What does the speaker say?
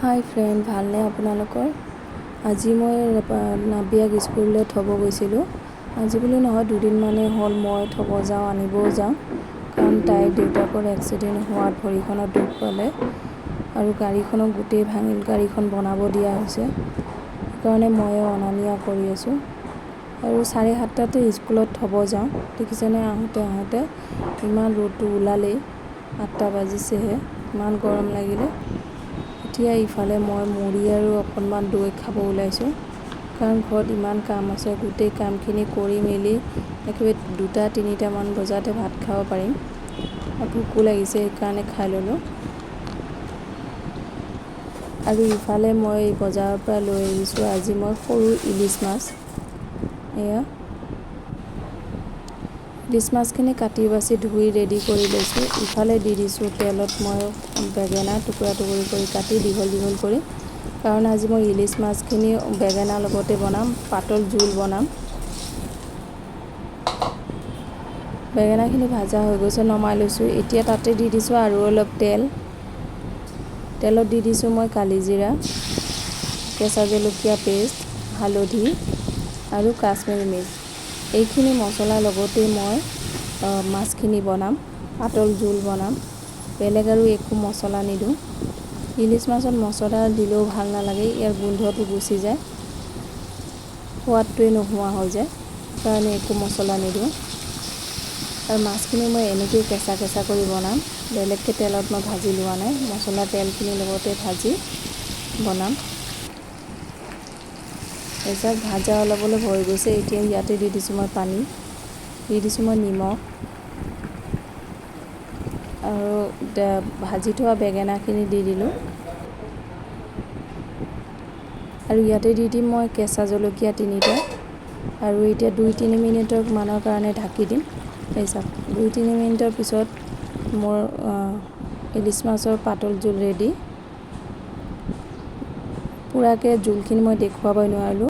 হাই friend, ভালনে আপোনালোকৰ? আজি মই নাবিয়াক স্কুললৈ থ'ব গৈছিলোঁ। আজি বুলি নহয়, দুদিনমানেই হ'ল মই থ'ব যাওঁ, আনিবও যাওঁ। কাৰণ তাইৰ দেউতাকৰ এক্সিডেণ্ট হোৱাত ভৰিখনত দুখ পালে আৰু গাড়ীখনক গোটেই ভাঙিল। গাড়ীখন বনাব দিয়া হৈছে, সেইকাৰণে ময়ে অনা নিয়া কৰি আছোঁ। আৰু 7:30টাতে স্কুলত থ'ব যাওঁ। দেখিছেনে, আহোঁতে ইমান ৰ'দটো ওলালেই, 8টা বাজিছেহে, ইমান গৰম লাগিলে। এতিয়া ইফালে মই মুড়ি আৰু অকণমান দৈ খাব ওলাইছোঁ, কাৰণ ঘৰত ইমান কাম আছে। গোটেই কামখিনি কৰি মেলি একেবাৰে 2টা-3টামান বজাতে ভাত খাব পাৰিম। ভোকো লাগিছে, সেইকাৰণে খাই ল'লোঁ। আৰু ইফালে মই বজাৰৰ পৰা লৈ আহিছোঁ আজি মই সৰু ইলিছ মাছ। এয়া ইলিছ মাছখিনি কাটি বাছি ধুই ৰেডি কৰি লৈছোঁ। ইফালে দি দিছোঁ তেলত মই বেঙেনা টুকুৰা কৰি কাটি দীঘল কৰি, কাৰণ আজি মই ইলিছ মাছখিনি বেঙেনাৰ লগতে বনাম, পাতল জোল বনাম। বেঙেনাখিনি ভাজা হৈ গৈছে, নমাই লৈছোঁ। এতিয়া তাতে দি দিছোঁ আৰু অলপ তেলত দি দিছোঁ মই কালিজিৰা, কেঁচা জলকীয়া পেষ্ট, হালধি আৰু কাশ্মীৰী মিৰ্চ। এইখিনি মছলাৰ লগতেই মই মাছখিনি বনাম, পাতল জোল বনাম। বেলেগ আৰু একো মছলা নিদিওঁ। ইলিছ মাছত মছলা দিলেও ভাল নালাগে, ইয়াৰ গোন্ধটো গুচি যায়, সোৱাদটোৱে নোহোৱা হৈ যায়। সেইকাৰণে একো মছলা নিদিওঁ। আৰু মাছখিনি মই এনেকৈয়ে কেঁচা কৰি বনাম। বেলেগকৈ তেলত মই ভাজি লোৱা নাই, মছলা তেলখিনিৰ লগতে ভাজি বনাম। তাৰপিছত ভাজা অলপ হৈ গৈছে। এতিয়া ইয়াতে দি দিছোঁ মই পানী, দি দিছোঁ মই নিমখ আৰু ভাজি থোৱা বেঙেনাখিনি দি দিলোঁ। আৰু ইয়াতে দি দিম মই কেঁচা জলকীয়া 3টা। আৰু এতিয়া 2-3 মিনিটমানৰ কাৰণে ঢাকি দিম। তাৰপিছত 2-3 মিনিটৰ পিছত মোৰ ইলিছ মাছৰ পাতল জোল ৰেডি। পূৰাকৈ জোলখিনি মই দেখুৱাবই নোৱাৰিলোঁ।